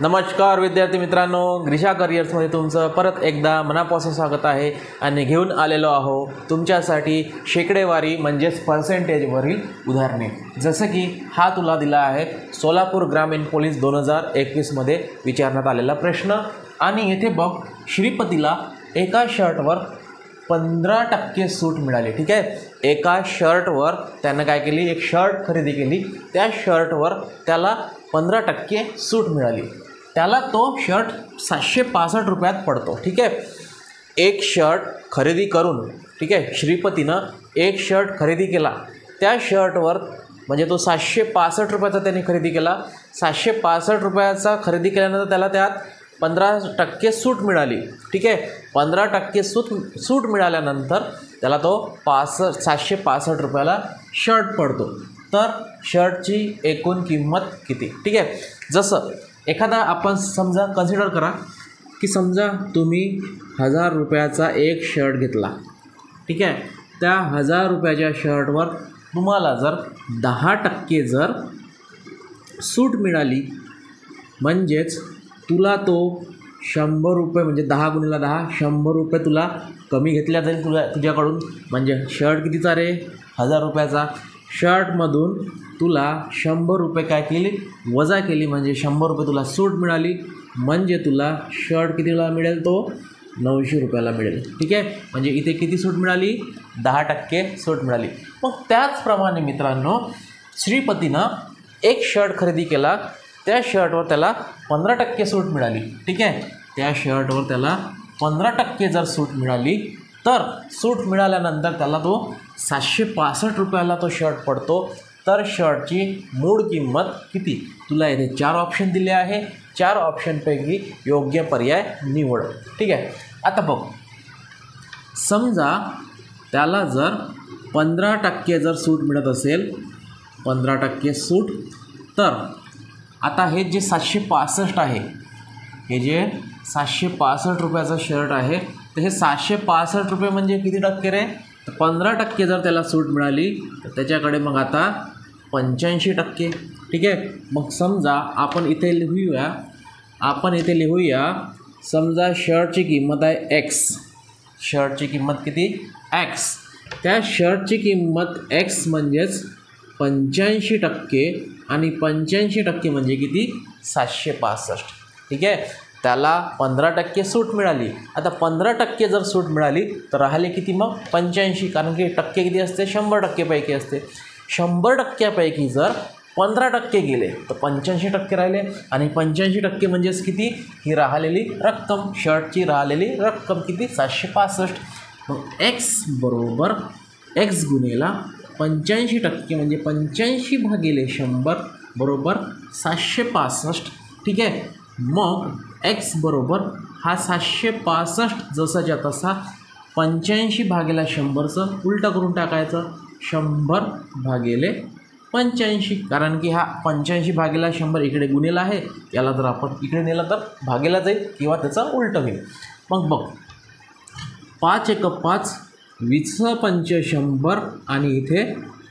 नमस्कार विद्यार्थी मित्रांनो, ग्रीशा करिअर्समध्ये तुमचं परत एकदा मनापासून स्वागत आहे आणि घेऊन आलेलो आहो तुमच्यासाठी शेकडेवारी म्हणजेच पर्सेंटेजवरील उदाहरणे। जसं की हा तुला दिला आहे सोलापूर ग्रामीण पोलीस 2021 मध्ये विचारण्यात आलेला प्रश्न आणि येथे बघ श्रीपतीला एका शर्टवर 15% सूट मिळाली। ठीक आहे, एका शर्टवर त्यानं काय केली, एक शर्ट खरेदी केली, त्या शर्टवर त्याला 15% सूट मिळाली। त्याला तो शर्ट 765 रुपयात पडतो। ठीक आहे, एक शर्ट खरेदी करून, ठीक आहे, श्रीपतीनं एक शर्ट खरेदी केला, त्या शर्टवर म्हणजे तो 765 रुपयाचा त्याने खरेदी केला। 765 रुपयाचा खरेदी केल्यानंतर त्याला त्यात 15% सूट मिळाली। ठीक आहे, 15% सूट मिळाल्यानंतर त्याला तो 765 रुपयाला शर्ट पडतो। तर शर्टची एकूण किंमत किती? ठीक आहे, जसं एखादा आपण समजा कन्सिडर करा की समजा तुम्ही 1000 रुपयाचा एक शर्ट घेतला। ठीक आहे, त्या 1000 रुपयाच्या शर्टवर तुम्हाला जर 10% जर सूट मिळाली म्हणजेच तुला तो 100 रुपये म्हणजे 10 गुणिले 10 100 रुपये तुला कमी घेतल्या जाईल तुझ्याकडून। म्हणजे शर्ट कितीचा रे? 1000 रुपयाचा। शर्टमधून तुला 100 रुपये काय केली, वजा केली, म्हणजे 100 रुपये तुला सूट मिळाली। म्हणजे तुला शर्ट कितीला मिळेल? तो 900 रुपयाला मिळेल। ठीक आहे, म्हणजे इथे किती सूट मिळाली? 10% सूट मिळाली। मग त्याचप्रमाणे मित्रांनो श्रीपतीनं एक शर्ट खरेदी केला, त्या शर्टवर त्याला 15% सूट मिळाली। ठीक आहे, त्या शर्टवर त्याला 15% जर सूट मिळाली तर सूट मिळाल्यानंतर त्याला तो 765 रुपयाला तो शर्ट पडतो। तर शर्टची मूळ किंमत किती? तुला इथे 4 ऑप्शन दिले आहे, 4 ऑप्शनपैकी योग्य पर्याय निवड। ठीक आहे, आता बघ समजा त्याला जर 15% जर सूट मिळत असेल, 15% सूट, तर आता हे जे 765 आहे, हे जे 765 रुपयाचं शर्ट आहे, तर हे 765 रुपये म्हणजे किती टक्के रे? तर 15% जर त्याला सूट मिळाली तर त्याच्याकडे मग आता 85%। ठीक आहे, मग समजा आपण इथे लिहूया समजा शर्टची किंमत आहे X। शर्टची किंमत किती? X। त्या शर्टची किंमत X म्हणजेच 85% आणि 85% म्हणजे किती? 765। ठीक आहे, त्याला 15% सूट मिळाली। आता 15% जर सूट मिळाली तर राहिले किती मग? 85, कारण की टक्के किती असते? 100% पैकी असते। 100% पैकी जर 15% गेले तर 85% राहिले आणि 85% म्हणजेच किती? ही राहिलेली रक्कम, शर्टची राहिलेली रक्कम किती? 765। मग X बरोबर X गुणेला 85% म्हणजे 85 भागिले 100 बरोबर 765। ठीक आहे, मग X बरोबर हा 765 जसाच्या तसा 85 भागिले 100चं उलटं करून टाकायचं, 100 भागिले 85, कारण की हा 85 भागिले 100 इकडे गुणेला आहे, याला जर आपण इकडे नेलं तर भागेला जाईल किंवा त्याचं उलटं होईल। मग बघ 5 × 5 = 20 × 100 आणि इथे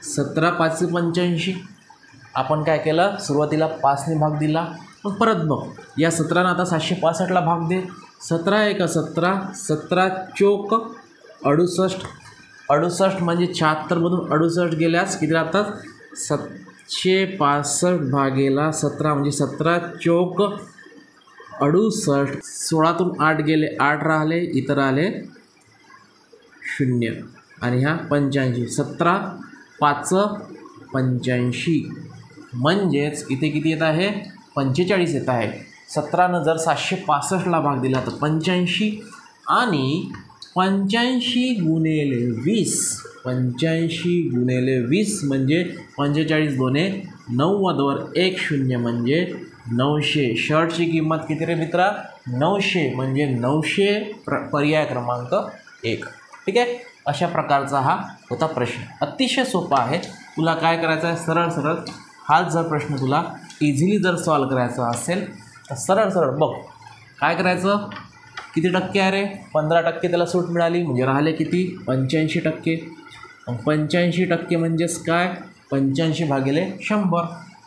17 × 5 = 85। आपण काय केलं, सुरुवातीला 5ने भाग दिला, मग परत बघ या 17नं आता 765ला भाग दे। 17 × 1 = 17, 17 चोक 68, 68 म्हणजे 76मधून 68 गेल्यास किती राहतात? 765 भागेला 17 म्हणजे 17 चोक 68, 16तून 8 गेले, 8 राहिले, इथं राहिले 0 आणि ह्या 85, 17 5 85 म्हणजेच इथे किती येत आहे? 45 येत आहे। 17नं जर 765ला भाग दिला तर 85 आणि 85 गुणिले 20, 85 गुणिले 20 म्हणजे 45 दोने 90 वर 1 0 म्हणजे 900। शर्टची किंमत किती रे मित्रा? 900 म्हणजे 900 पर्याय क्रमांक 1। ठीक आहे, अशा प्रकारचा हा होता प्रश्न। अतिशय सोपा आहे, तुला काय करायचं आहे, सरळ सरळ हाच जर प्रश्न तुला इझिली जर सॉल्व करायचा असेल तर सरळ सरळ बघ काय करायचं, किती टक्के आहे रे? 15% त्याला सूट मिळाली म्हणजे राहिले किती? 85%। मग 85% म्हणजेच काय? 85 भागिले 100,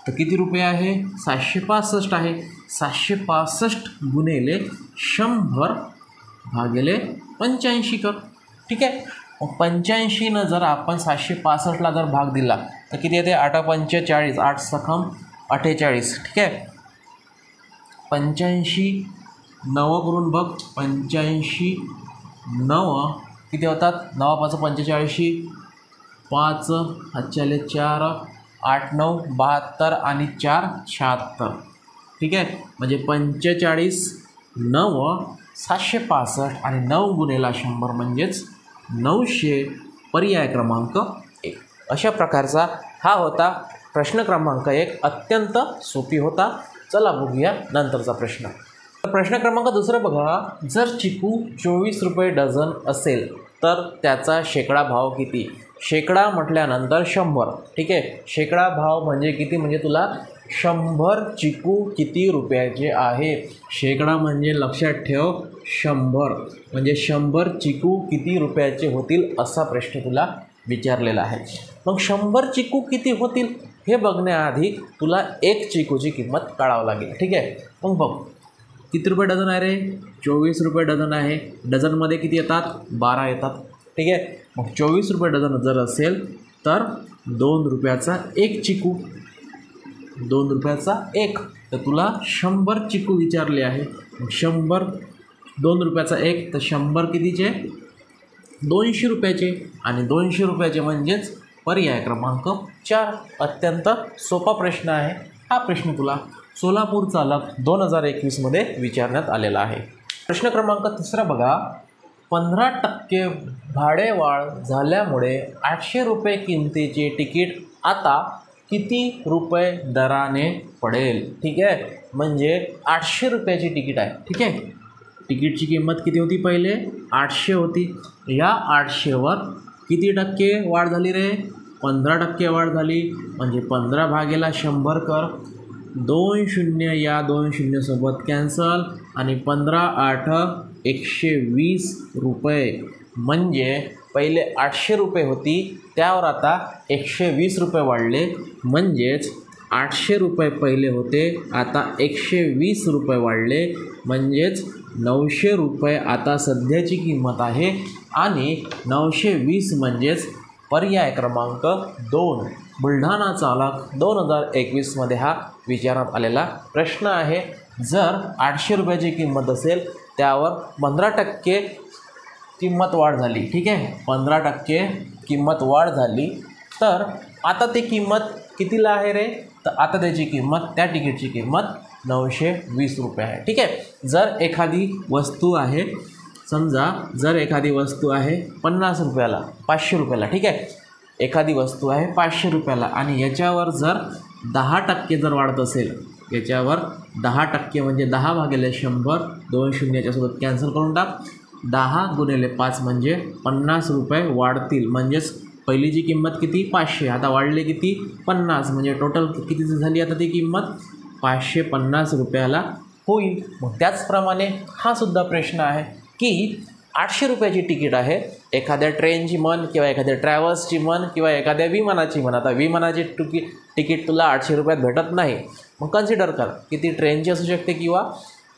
तर किती रुपये आहे? 765 आहे. 765 गुणिले 100 भागिले 85 कर. ठीक आहे. मग 85 जर आपण 765ला जर भाग दिला तर किती येते? 8 पंच 40, 8 सखम 48. ठीक आहे. 85 9 करून बघ. 85 9 किती होतात? 9 5 45, 5 हातच्याले 4, 8 9 72 आणि 4 76. ठीक आहे. म्हणजे 45 9 765 आणि 9 गुणिले 100 म्हणजेच 900. पर्याय क्रमांक 1. अशा प्रकारचा हा होता प्रश्न क्रमांक 1. अत्यंत सोपी होता. चला बघूया नंतरचा प्रश्न. प्रश्न क्रमांक 2 बघा. जर चिकू 24 रुपये डझन असेल तर त्याचा शेकडा भाव किती? शेकडा म्हटल्यानंतर 100. ठीक आहे. शेकडा भाव म्हणजे किती? म्हणजे तुला 100 चिकू किती रुपयाचे आहे? शेकडा म्हणजे लक्षात ठेव 100 म्हणजे 100 चिकू किती रुपयाचे होतील असा प्रश्न तुला विचारलेला आहे. मग 100 चिकू किती होतील हे बघण्याआधी तुला एक चिकूची किंमत काढावं लागेल. ठीक आहे. मग बघ किती रुपये डझन आहे रे? 24 रुपये डझन आहे. डझनमध्ये किती येतात? 12 येतात. ठीक आहे. मग 24 रुपये डझन जर असेल तर 2 रुपयाचा एक चिकू. 2 रुपयाचा एक. तर तुला 100 चिकू विचारले आहे. 100 2 रुपयाचा एक तर 100 कितीचे? 200 रुपयाचे. आणि 200 रुपयाचे म्हणजेच पर्याय क्रमांक 4. अत्यंत सोपा प्रश्न आहे. हा प्रश्न तुला सोलापूर चालक 2021मध्ये विचारण्यात आलेला आहे. प्रश्न क्रमांक 3 बघा. 15% भाडेवाढ झाल्यामुळे 800 रुपये किमतीचे तिकीट आता किती रुपये दराने पडेल? ठीक आहे. म्हणजे 800 रुपयाची तिकीट आहे. ठीक आहे. तिकीटची किंमत किती होती? पहिले 800 होती. या 800वर किती टक्के वाढ झाली रे? 15% वाढ झाली. म्हणजे 15 भागेला 100 कर. 2 शून्य या 2 शून्यसोबत कॅन्सल आणि 15 8 120 रुपये. म्हणजे पहिले 800 रुपये होती त्यावर आता 120 रुपये वाढले. म्हणजेच 800 रुपये पहिले होते आता 120 रुपये वाढले. म्हणजेच 900 रुपये आता सध्याची किंमत आहे. आणि 920 म्हणजेच पर्याय क्रमांक 2. बुलढाणा चालक 2021मध्ये हा विचारण्यात आलेला प्रश्न आहे. जर 800 रुपयाची किंमत असेल त्यावर 15% किंमत वाढ झाली. ठीक आहे. 15% किंमत वाढ झाली तर आता ती किंमत कितीला आहे रे? तर आता त्याची किंमत त्या तिकीटची किंमत 920 रुपये आहे. ठीक आहे. जर एखादी वस्तू आहे समजा जर एखादी वस्तू आहे 50 रुपयाला 500 रुपयाला. ठीक आहे. एखादी वस्तू आहे 500 रुपयाला आणि याच्यावर जर 10% जर वाढत असेल याच्यावर 10% म्हणजे 10 भागिले 100 2 शून्याच्या सोबत कॅन्सल करून टाक. 10 गुणिले 5 म्हणजे 50 रुपये वाढतील. म्हणजेच पहिलीची किंमत किती? 500. आता वाढले किती? 50. म्हणजे टोटल कितीची झाली आता ती किंमत? 550 रुपयाला होईल. मग त्याचप्रमाणे हा सुद्धा प्रश्न आहे की 800 रुपयाची तिकीट आहे. एखाद्या ट्रेनची म्हण किंवा एखाद्या ट्रॅव्हल्सची म्हण किंवा एखाद्या विमानाची म्हण. आता विमानाची तिकीट तुला 800 रुपयात भेटत नाही. मग कन्सिडर कर की ती ट्रेनची असू शकते किंवा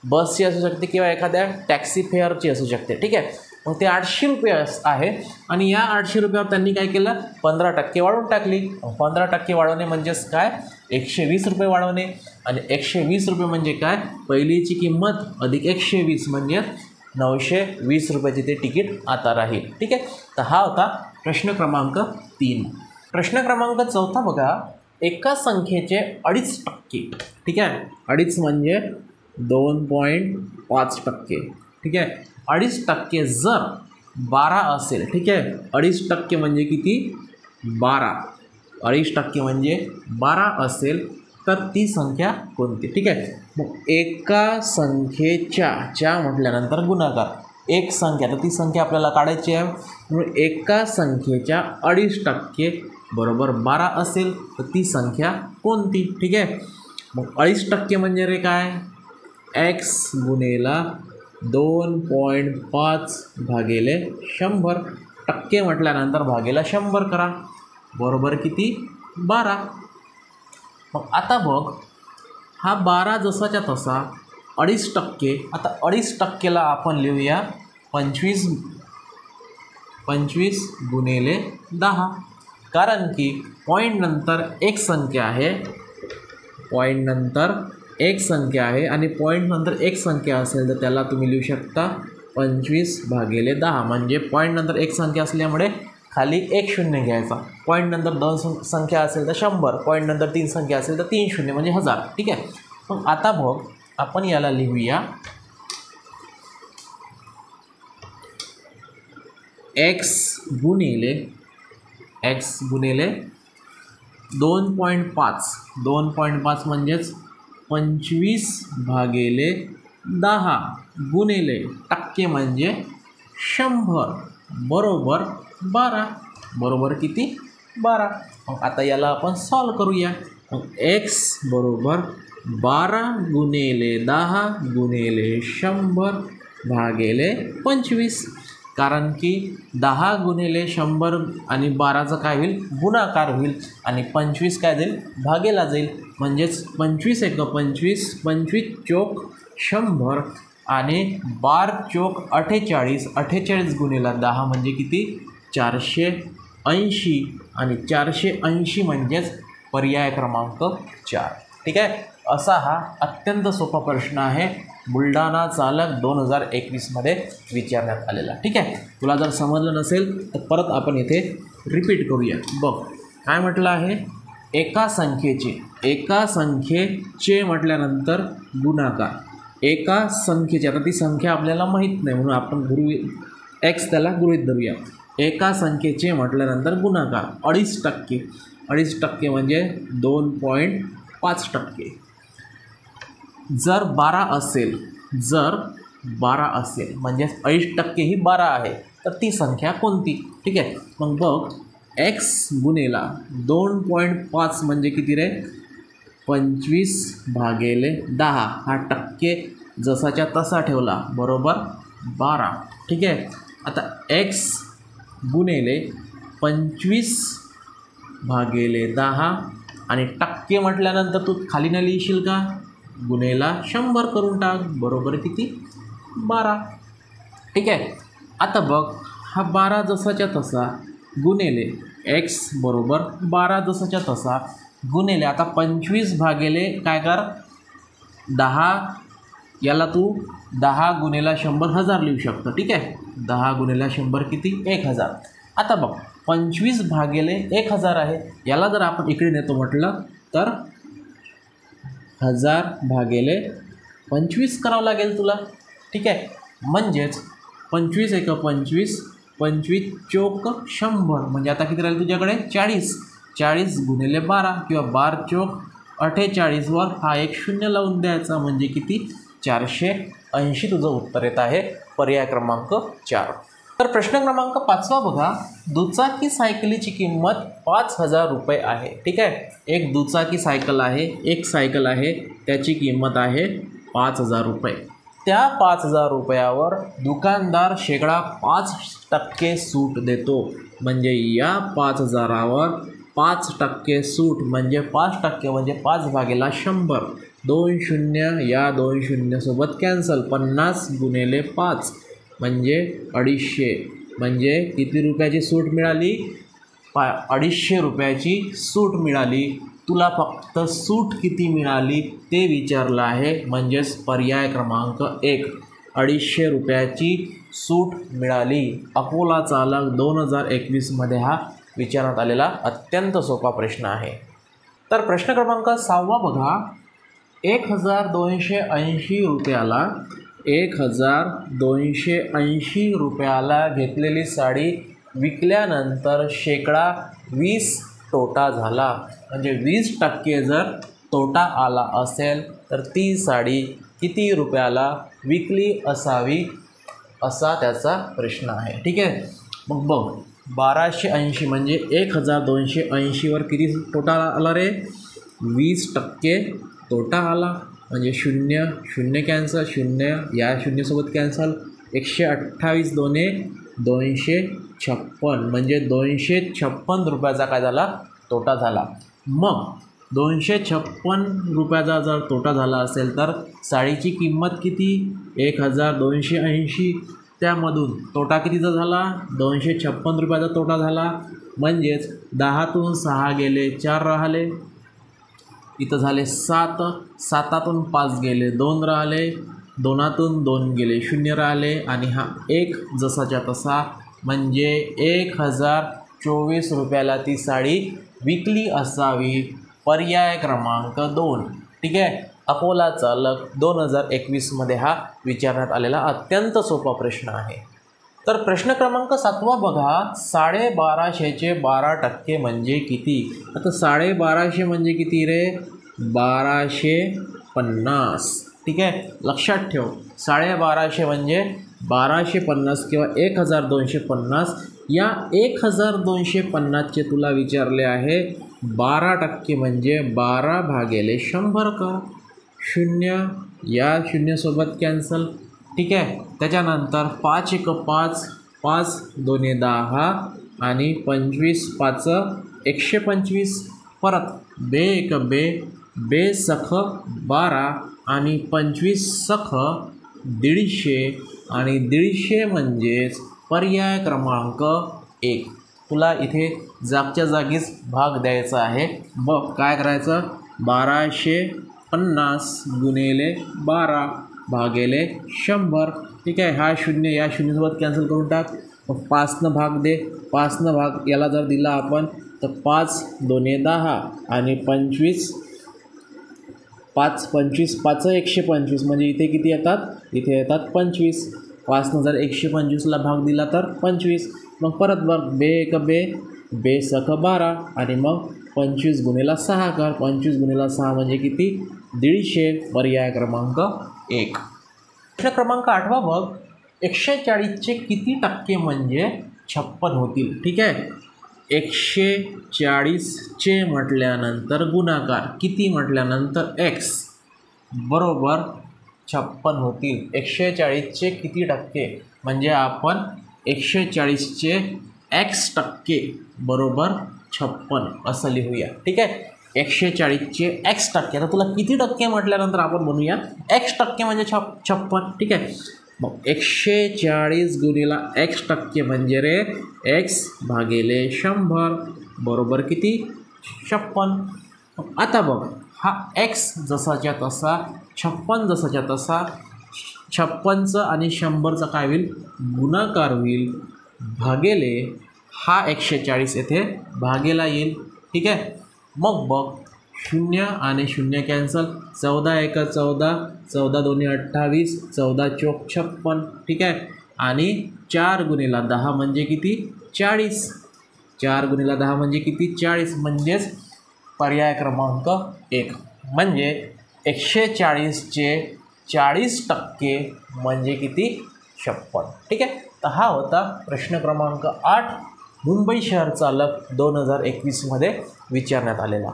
बसची असू शकते किंवा एखाद्या टॅक्सी फेअरची असू शकते. ठीक आहे. मग ते 800 रुपये आहे आणि या 800 रुपयावर त्यांनी काय केलं? 15% वाढवून टाकली. 15% वाढवणे म्हणजेच काय? 120 रुपये वाढवणे. आणि 120 रुपये म्हणजे काय? पहिलीची किंमत अधिक 120 म्हणजे 920 रुपयाची ते तिकीट आता राहील. ठीक आहे. तर हा होता प्रश्न क्रमांक 3. प्रश्न क्रमांक 4 बघा. एका संख्येचे 2.5%. ठीक आहे. 2.5 म्हणजे 2.5%. ठीक आहे. 2.5% जर 12 असेल. ठीक आहे. 2.5% म्हणजे किती? 12. 2.5% म्हणजे 12 असेल तर ती संख्या कोणती? ठीक आहे. मग एका संख्येच्या म्हटल्यानंतर गुणाकार. एक संख्या तर ती संख्या आपल्याला काढायची आहे. म्हणून एका संख्येच्या 2.5% बरोबर 12 असेल तर ती संख्या कोणती? ठीक आहे. मग 2.5% म्हणजे रे काय? x गुणेला 2.5 भागिले 100. टक्के म्हटल्यानंतर भागेला 100 करा. बरोबर किती? 12. मग आता बघ, हा 12 जसाच्या तसा 2.5%. आता 2.5%ला आपण लिहूया 25 गुणिले 10, कारण की पॉईंटनंतर एक संख्या आहे, पॉईंटनंतर एक संख्या आहे आणि पॉईंटनंतर एक संख्या असेल तर त्याला तुम्ही लिहू शकता 25/10. म्हणजे पॉईंटनंतर एक संख्या असल्यामुळे खाली एक शून्य घ्यायचा. पॉईंटनंतर 2 संख्या असेल तर 100, पॉईंटनंतर 3 संख्या असेल तर 3 शून्य म्हणजे 1000. ठीक आहे. मग आता बघ, आपण याला लिहूया x गुणिले 2.5. 2.5 म्हणजेच 25/10 गुणिले टक्के म्हणजे 100 बरोबर 12. बरोबर किती? 12. मग आता याला आपण सॉल्व करूया. मग x बरोबर 12 गुणिले 10 गुणिले 100/25. कारण की 10 गुणिले 100 आणि 12चं काय होईल? गुणाकार होईल आणि 25 काय जाईल? भागेला जाईल. म्हणजेच 25 × 25, 25 चोक 100 आणि 12 चोक 48. 48 गुणिले 10 म्हणजे किती? 480. आणि 480 म्हणजेच पर्याय क्रमांक 4. ठीक आहे. असा हा अत्यंत सोपा प्रश्न आहे, बुलढाणा चालक 2021मध्ये विचारण्यात आलेला. ठीक आहे. तुला जर समजलं नसेल तर परत आपण इथे रिपीट करूया. बघ काय म्हटलं आहे? एका संख्येचे म्हटल्यानंतर गुणाकार. एका संख्येची, आता ती संख्या आपल्याला माहीत नाही म्हणून आपण x त्याला गृहीत धरूया. एका संख्येचे म्हटल्यानंतर गुणाकार 2.5%. 2.5% म्हणजे 2.5%. जर 12 असेल म्हणजे 2.5% ही 12 आहे, तर ती संख्या कोणती? ठीक आहे. मग बघ, x गुणिला 2.5 म्हणजे किती रे? 25/10. हा टक्के जसाच्या तसा ठेवला बरोबर 12. ठीक आहे. आता x गुणिले 25/10 आणि टक्के म्हटल्यानंतर तू खाली न लिहिशील का? गुणेला 100 करून टाक बरोबर किती? 12. ठीक आहे. आता बघ, हा 12 जसाच्या तसा गुणिले x बरोबर 12 जसाच्या तसा गुणिले आता 25 भागिले काय कर 10, याला तू 10 गुणिले 100 1000 लिहू शकतो. ठीक आहे. 10 गुणिले 100 किती? 1000. आता बघ 25/1000 आहे, याला जर आपण इकडे नेतो म्हटलं तर 1000/25 करावं लागेल तुला. ठीक आहे. म्हणजेच 25 × 25, 25 चोक 100 म्हणजे आता किती राहील तुझ्याकडे? 40. 40 गुणिले 12 किंवा 12 चोक 48 वर हा एक शून्य लावून द्यायचा म्हणजे किती? 480 तुझं उत्तर येत आहे, पर्याय क्रमांक 4. तर प्रश्न क्रमांक 5 बघा. दुचाकी सायकलीची किंमत 5000 रुपये आहे. ठीक आहे. एक दुचाकी सायकल आहे, एक सायकल आहे, त्याची किंमत आहे 5000 रुपये. त्या 5000 रुपयावर दुकानदार 5% सूट देतो. म्हणजे या 5000वर 5% सूट म्हणजे 5% म्हणजे 5/100. 2 शून्य या 2 शून्यसोबत कॅन्सल. 50 गुणिले 5 म्हणजे 250. म्हणजे किती रुपयाची सूट मिळाली? 250 रुपयाची सूट मिळाली. तुला फक्त सूट किती मिळाली ते विचारलं आहे. म्हणजेच पर्याय क्रमांक 1, 250 रुपयाची सूट मिळाली. अकोला चालक 2021मध्ये हा विचारण्यात आलेला अत्यंत सोपा प्रश्न आहे. तर प्रश्न क्रमांक 6 बघा. 1280 रुपयाला 1280 रुपयाला घेतलेली साडी विकल्यानंतर 20% तोटा झाला. म्हणजे 20% जर तोटा आला असेल तर ती साडी किती रुपयाला विकली असावी असा त्याचा प्रश्न आहे. ठीक आहे. मग बघ 1280 म्हणजे 1280वर किती तोटा आला रे? 20% तोटा आला. म्हणजे 0 0 कॅन्सल, 0 या शून्यसोबत कॅन्सल. 128 दोने 256 म्हणजे 256 रुपयाचा काय झाला? तोटा झाला. मग 256 रुपयाचा जर तोटा झाला असेल तर साडीची किंमत किती 1280, त्यामधून तोटा कितीचा झाला 256 रुपयाचा तोटा झाला, म्हणजेच 10तून 6 गेले 4 राहिले, इथं झाले 7, 7तून 5 गेले 2 राहिले, 2तून 2 गेले 0 राहिले आणि हा 1 जसाच्या तसा, म्हणजे 1024 रुपयाला ती साडी विकली असावी। पर्याय क्रमांक 2। ठीक आहे, अकोला चालक 2021मध्ये हा विचारण्यात आलेला अत्यंत सोपा प्रश्न आहे। तर प्रश्न क्रमांक 7 बघा, 1250चे 12% म्हणजे किती? आता 1250 म्हणजे किती रे 1250। ठीक आहे, लक्षात ठेव 1250 म्हणजे 1250 किंवा 1250। या 1250चे तुला विचारले आहे 12% म्हणजे 12/100 का? 0 या 0 सोबत कॅन्सल। ठीक आहे, त्याच्यानंतर 5 1 5, 5 2 10 आणि 25 5 125, परत बे 1 बे, बे सख 12 आणि 25 सख 150 आणि 150 म्हणजेच पर्याय क्रमांक 1। तुला इथे जागच्या जागीच भाग द्यायचा आहे। बघ काय करायचं, 1250 गुणिले 12 भागिले 100। ठीक आहे, हा 0 या 0 सोबत कॅन्सल करून टाक, मग 5नं भाग दे, 5नं भाग याला जर दिला आपण तर 5 2 10 आणि 25 5 25 5 125, म्हणजे इथे किती येतात, इथे येतात 25। 5नं जर 125ला भाग दिला तर 25, मग परत बघ बे 1 बे, बे सख 12 आणि मग 25 गुणिले 6 कर, 25 गुणिले 6 म्हणजे किती 150, पर्याय क्रमांक 1। प्रश्न क्रमांक 8 बघ, 140चे किती टक्के म्हणजे 56 होतील? ठीक आहे, 140चे म्हटल्यानंतर गुणाकार किती म्हटल्यानंतर x बरोबर 56 होतील। 140चे किती टक्के म्हणजे आपण 140चे x टक्के बरोबर 56 असं लिहूया। ठीक आहे, 140चे x टक्के, आता तुला किती टक्के म्हटल्यानंतर आपण म्हणूया x टक्के म्हणजे 56। ठीक आहे, मग 140 गुणिले x टक्के म्हणजे रे x भागिले 100 बरोबर किती 56। आता बघ हा x जसाच्या तसा 56 जसाच्या तसा 56चं आणि 100चा काय होईल गुणाकार होईल, भागिले हा 140 येथे भागेला येईल। ठीक आहे, मग बघ 0 आणि 0 कॅन्सल, 14 1 14, 14 2 28, 14 चौक 56। ठीक आहे, आणि 4 गुणिले 10 म्हणजे किती 40, 4 गुणिले 10 म्हणजे किती 40, म्हणजेच पर्याय क्रमांक 1 म्हणजे 140चे 40% म्हणजे किती 56। ठीक आहे, तर हा होता प्रश्न क्रमांक 8 मुंबई शहर चालक 2021मध्ये विचारण्यात आलेला।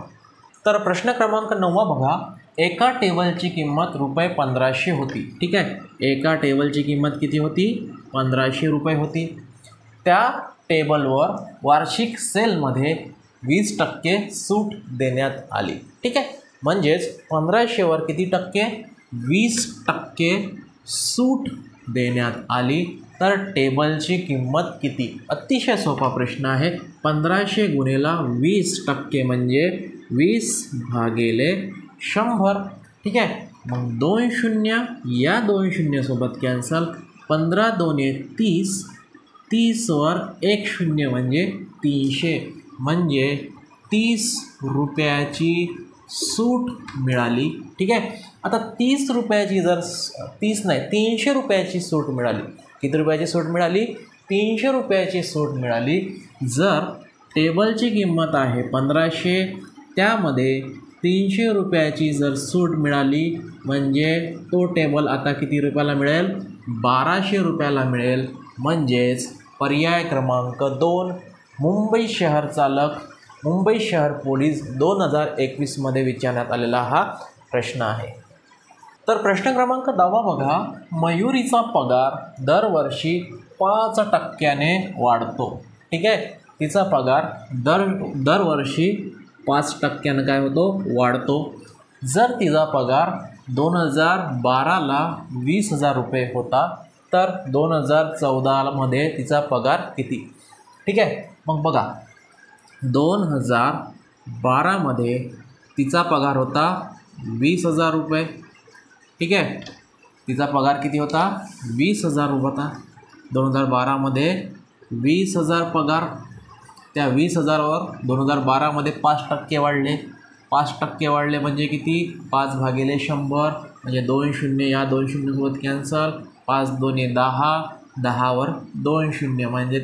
तर प्रश्न क्रमांक 9 बघा, एका टेबलची किंमत रुपये 1500 होती। ठीक आहे, एका टेबलची किंमत किती होती 1500 रुपये होती। त्या टेबलवर वार्षिक सेलमध्ये 20% सूट देण्यात आली। ठीक आहे, म्हणजेच 1500वर किती टक्के 20% सूट देण्यात आली, तर टेबलची किंमत किती? अतिशय सोपा प्रश्न आहे। 1500 गुणिले 20% म्हणजे 20/100। ठीक आहे, मग 2 0 या 2 0 सोबत कॅन्सल, 15 2 30, 30वर 1 0 म्हणजे 300, म्हणजे 30 रुपयाची सूट मिळाली। ठीक आहे, आता 30 रुपयाची जर 30 नाही 300 रुपयाची सूट मिळाली, किती रुपयाची सूट मिळाली 300 रुपयाची सूट मिळाली। जर टेबलची किंमत आहे 1500, त्यामध्ये 300 रुपयाची जर सूट मिळाली, म्हणजे तो टेबल आता किती रुपयाला मिळेल 1200 रुपयाला मिळेल, म्हणजेच पर्याय क्रमांक 2 मुंबई शहर चालक मुंबई शहर पोलीस 2021मध्ये विचारण्यात आलेला हा प्रश्न आहे। तर प्रश्न क्रमांक 10 बघा, मयुरीचा पगार दरवर्षी 5% वाढतो। ठीक आहे, तिचा पगार दरवर्षी 5% काय होतो, वाढतो. जर तिचा पगार 2012ला 20,000 रुपये होता तर 2014मध्ये तिचा पगार किती? ठीक आहे. मग बघा 2012मध्ये तिचा पगार होता 20,000 रुपये. ठीक आहे. तिचा पगार किती होता? 20,000 रुपये होता. 2012मध्ये 20,000 पगार. त्या 20,000वर 2012मध्ये 5% वाढले. 5% वाढले म्हणजे किती? 5/100 म्हणजे 2 शून्य, या 2 शून्यसोबत कॅन्सल. 5 2 10, 10वर 2 शून्य म्हणजे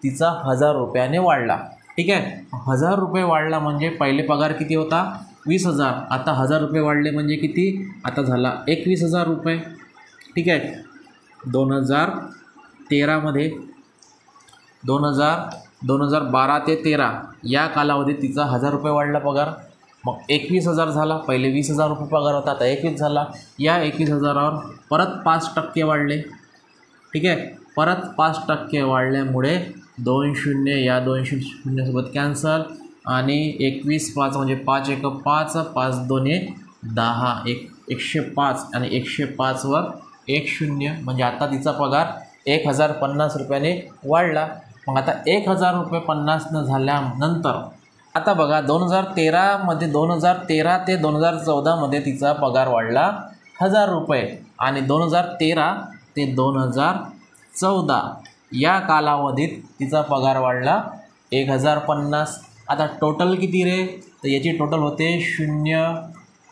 तिचा 1,000 रुपयाने वाढला. ठीक आहे. 1,000 रुपये वाढला म्हणजे पहिले पगार किती होता? 20,000. आता 1,000 रुपये वाढले म्हणजे किती? आता झाला 21,000 रुपये. ठीक आहे. 2013मध्ये 2012 ते 13 या कालावधीत तिचा 1,000 रुपये वाढला पगार. मग 21,000 झाला. पहिले 20,000 रुपये पगार होता, आता 21 झाला. या 21,000वर परत 5% वाढले. ठीक आहे. परत 5% वाढल्यामुळे 2 शून्य, या 2 शून्यसोबत कॅन्सल आणि 21 5 म्हणजे 5 1 5, 5 2 10, 105 आणि 105वर 1 शून्य म्हणजे आता तिचा पगार 1,050 रुपयाने वाढला. मग आता 1,000 रुपये 50 झाल्यानंतर आता बघा 2013 ते 2014मध्ये तिचा पगार वाढला 1,000 रुपये आणि 2013 ते 2014 या कालावधीत तिचा पगार वाढला 1,050. आता टोटल किती रे? तर याची टोटल होते 0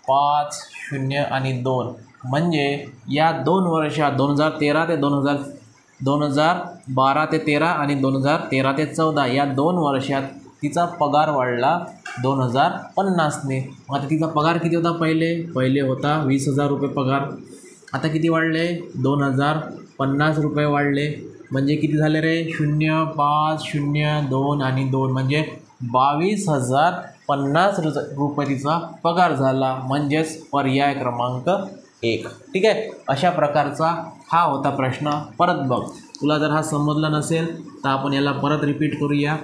5 0 आणि 2 म्हणजे या 2 वर्षात 2013 ते 2012 ते 13 आणि 2013 ते 14 या 2 वर्षात तिचा पगार वाढला 2,050ने. मग आता तिचा पगार किती होता? पहिले होता 20,000 रुपये पगार. आता किती वाढले? 2,050 रुपये वाढले म्हणजे किती झाले रे? 0 5 0 2 आणि 2 म्हणजे 22,050 रुपये तिचा पगार झाला. म्हणजेच पर्याय क्रमांक 1. ठीक आहे. अशा प्रकारचा हा होता प्रश्न. परत बघ, तुला जर हा समजला नसेल तर आपण याला परत रिपीट करूया.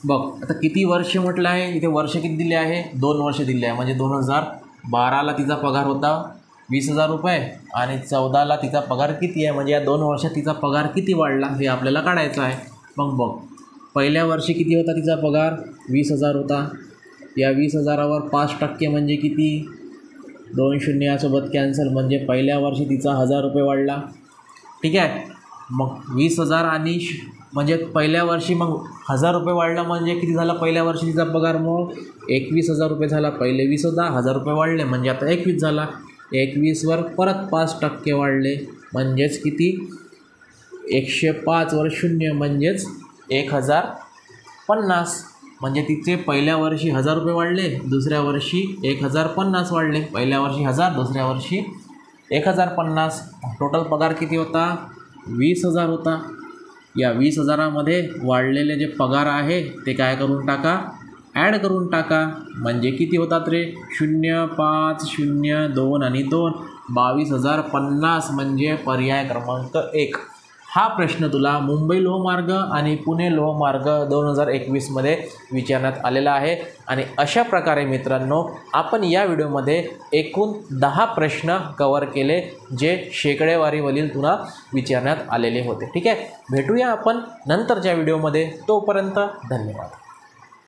बघ आता किती वर्ष म्हटलं आहे, इथे वर्ष किती दिले आहे? 2 वर्ष दिले आहे. म्हणजे 2012ला तिचा पगार होता 20,000 रुपये आणि 14ला तिचा पगार किती आहे, म्हणजे या 2 वर्षात तिचा पगार किती वाढला हे आपल्याला काढायचं आहे. मग बघ पहिल्या वर्षी किती होता तिचा पगार? 20,000 होता. या 20,000वर 5% म्हणजे किती? 2 शून्य यासोबत कॅन्सल म्हणजे पहिल्या वर्षी तिचा 1,000 रुपये वाढला. ठीक आहे. मग 20,000 आणि म्हणजे पहिल्या वर्षी मग 1,000 रुपये वाढला म्हणजे किती झाला पहिल्या वर्षी तिचा पगार? मग 21,000 रुपये झाला. पहिले 20 होता, 1,000 रुपये वाढले म्हणजे आता 21 झाला. 21वर परत 5% वाढले म्हणजेच किती? 105वर 0 म्हणजेच 1,050 म्हणजे तिचे पहिल्या वर्षी 1,000 रुपये वाढले, दुसऱ्या वर्षी 1,050 वाढले. पहिल्या वर्षी 1,000, दुसऱ्या वर्षी 1,050. टोटल पगार किती होता? 20,000 होता. या 20,000मध्ये वाढलेले जे पगार आहे ते काय करून टाका? ॲड करून टाका. म्हणजे किती होतात रे? 0 5 0 2 आणि 2 22,050 म्हणजे पर्याय क्रमांक 1. हा प्रश्न तुला मुंबई लोहमार्ग आणि पुणे लोहमार्ग 2021मध्ये विचारण्यात आलेला आहे. आणि अशा प्रकारे मित्रांनो आपण या व्हिडिओमध्ये एकूण 10 प्रश्न कवर केले जे शेकडेवारीवरील तुला विचारण्यात आलेले होते. ठीक आहे. भेटूया आपण नंतरच्या व्हिडिओमध्ये. तोपर्यंत धन्यवाद.